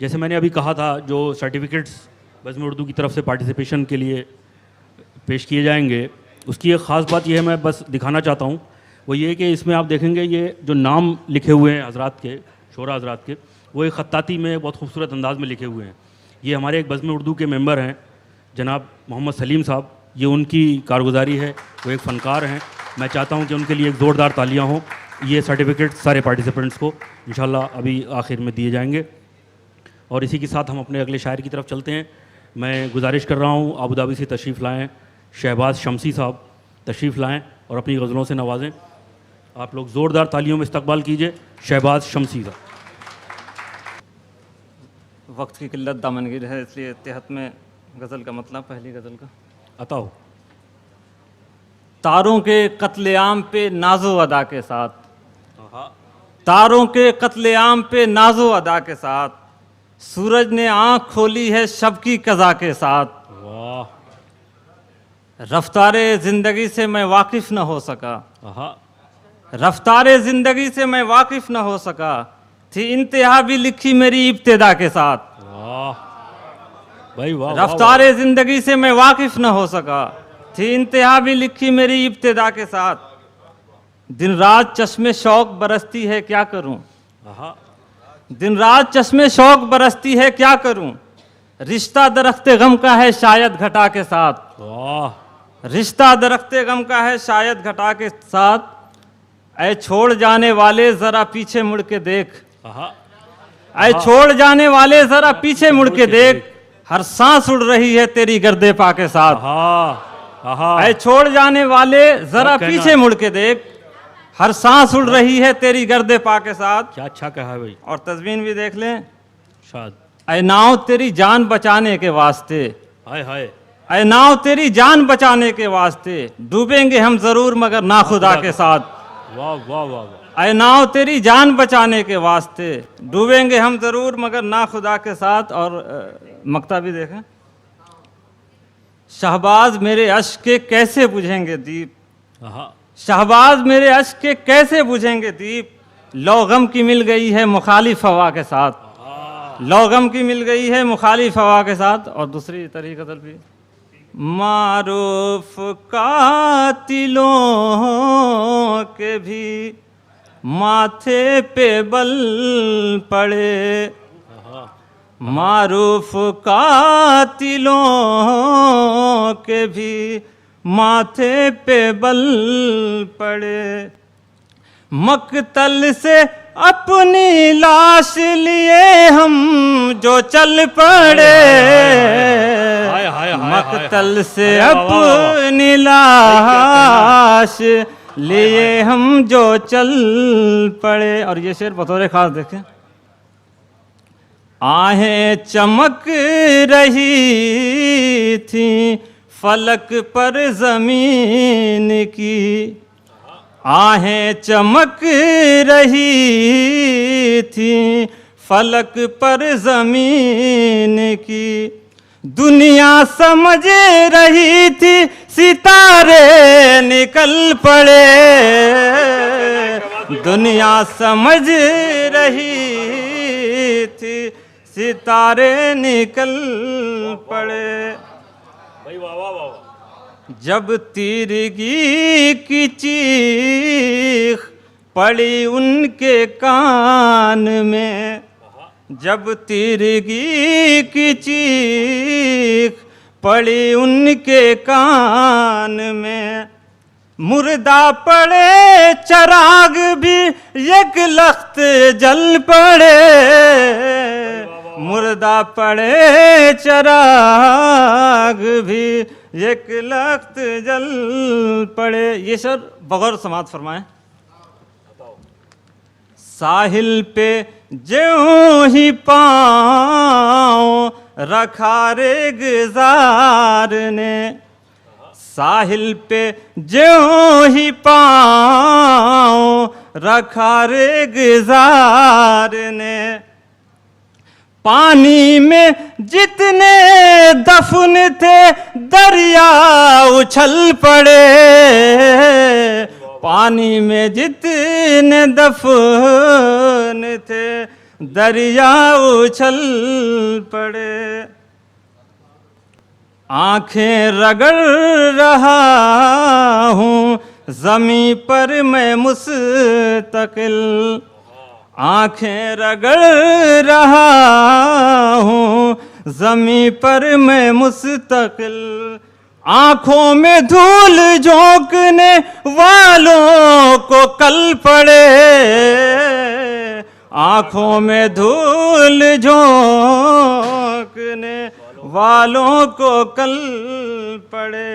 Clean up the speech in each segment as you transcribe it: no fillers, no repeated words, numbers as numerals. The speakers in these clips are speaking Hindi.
जैसे मैंने अभी कहा था, जो सर्टिफिकेट्स बज़्म उर्दू की तरफ से पार्टिसिपेशन के लिए पेश किए जाएंगे, उसकी एक ख़ास बात यह है, मैं बस दिखाना चाहता हूँ, वो ये कि इसमें आप देखेंगे ये जो नाम लिखे हुए हैं हज़रात के, शोरा हज़रात के, वो एक ख़त्ताती में बहुत खूबसूरत अंदाज में लिखे हुए हैं। ये हमारे एक बज़्म उर्दू के मेंबर हैं जनाब मोहम्मद सलीम साहब, ये उनकी कारगुजारी है, वो एक फ़नकार हैं। मैं चाहता हूँ कि उनके लिए एक ज़ोरदार तालियाँ हों। ये सर्टिफिकेट सारे पार्टिसिपेंट्स को इंशाल्लाह अभी आखिर में दिए जाएंगे। और इसी के साथ हम अपने अगले शायर की तरफ चलते हैं। मैं गुजारिश कर रहा हूँ आबू धाबी से तशरीफ़ लाएँ शहबाज शमसी साहब, तशरीफ़ लाएँ और अपनी गज़लों से नवाजें। आप लोग ज़ोरदार तालियों में इस्तकबाल कीजिए शहबाज शमसी साहब। वक्त की किल्लत दामनगिर है, इसलिए तहत में गज़ल का मतलब पहली गज़ल का अता हो। तारों के कत्लेआम पे नाजो अदा के साथ, तारों के कत्लेआम पे नाजो अदा के साथ, सूरज ने आँख खोली है शब की कज़ा के साथ। वाह। रफ्तारे ज़िंदगी से मैं वाकिफ़ न हो सका, आहा। रफ्तारे ज़िंदगी से मैं वाकिफ़ न हो सका, थी इंतहा भी लिखी मेरी इब्तिदा के साथ। वाह भाई वाह। रफ्तारे ज़िंदगी से मैं वाकिफ़ न हो सका, थी इंतहा भी लिखी मेरी इब्तिदा के साथ। दिन रात चश्मे शौक बरसती है क्या करूं, आहा। दिन रात चश्मे शौक बरसती है क्या करूं, रिश्ता दरख्ते गम का है शायद घटा के साथ। वाह। रिश्ता दरख्ते गम का है शायद घटा के साथ, ऐ छोड़ जाने वाले ज़रा पीछे मुड़ के देख, आहा। ऐ छोड़ जाने वाले ज़रा पीछे मुड़ के देख, हर सांस उड़ रही है तेरी गर्दे पा के साथ। आहा। आहा। ऐ छोड़ जाने वाले ज़रा पीछे मुड़ के देख, हर सांस उड़ रही है तेरी गर्दे पा के साथ। क्या अच्छा कहा है भाई। और तज़मीन भी देख लें। शाद। ऐ नाव तेरी जान बचाने के वास्ते, हाय हाय। ऐ नाव तेरी जान बचाने के वास्ते, डूबेंगे हम ज़रूर मगर ना खुदा के साथ। वाह वाह वाह वाह। ऐ नाव तेरी जान बचाने के वास्ते, डूबेंगे हम ज़रूर मगर ना खुदा के साथ। और मक्ता भी देखें। शहबाज मेरे अश्क के कैसे बुझेंगे दीप, आहा। शहबाज मेरे अश्क के कैसे बुझेंगे दीप, लो गम की मिल गई है मुखालिफ हवा के साथ, लो गम की मिल गई है मुखालिफ हवा के साथ। और दूसरी तरह गज़ल भी। मारूफ कातिलों के भी माथे पे बल पड़े, मारूफ कातिलों के भी माथे पे बल पड़े, मक्तल से अपनी लाश लिए हम जो चल पड़े, मक्तल से अपनी लाश लिए हम जो चल पड़े। और ये शेर बतौर खास देखें। आहें चमक रही थी फलक पर ज़मीन की, आहें चमक रही थी फलक पर ज़मीन की, दुनिया समझ रही थी सितारे निकल पड़े, दुनिया समझ रही थी सितारे निकल पड़े। भाई वाह वाह वाह। जब तीरगी की चीख पड़ी उनके कान में, जब तीरगी की चीख पड़ी उनके कान में, मुर्दा पड़े चराग भी एक लख्त जल पड़े, मुर्दा पड़े चराग भी एक लख्त जल पड़े। ये सर बगैर समात फरमाएं। साहिल पे ज्यों ही पाँव रखा रेगज़ार ने, साहिल पे ज्यों ही पाँव रखा रेगज़ार ने, पानी में जितने दफन थे दरिया उछल पड़े, पानी में जितने दफन थे दरिया उछल पड़े। आंखें रगड़ रहा हूँ ज़मीं पर मैं मुस्तकिल, आंखें रगड़ रहा हूँ ज़मीं पर मैं मुस्तकिल। आंखों में धूल झोंकने वालों को कल पड़े, आंखों में धूल झोंकने वालों को कल पड़े।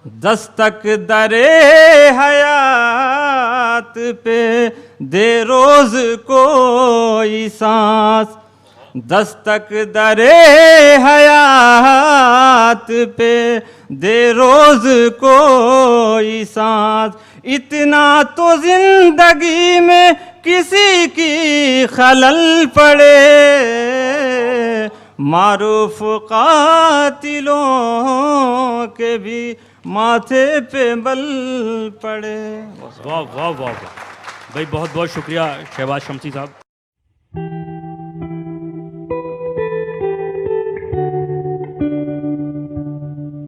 दस्तक दरे हयात पे दे रोज कोई सांस, दस्तक दरे हयात पे दे रोज कोई सांस। इतना तो जिंदगी में किसी की खलल पड़े, मारूफ कातिलों के भी माथे पे बल पड़े। वाह वाह वाह वाह भाई, बहुत बहुत शुक्रिया शहबाज शमसी साहब।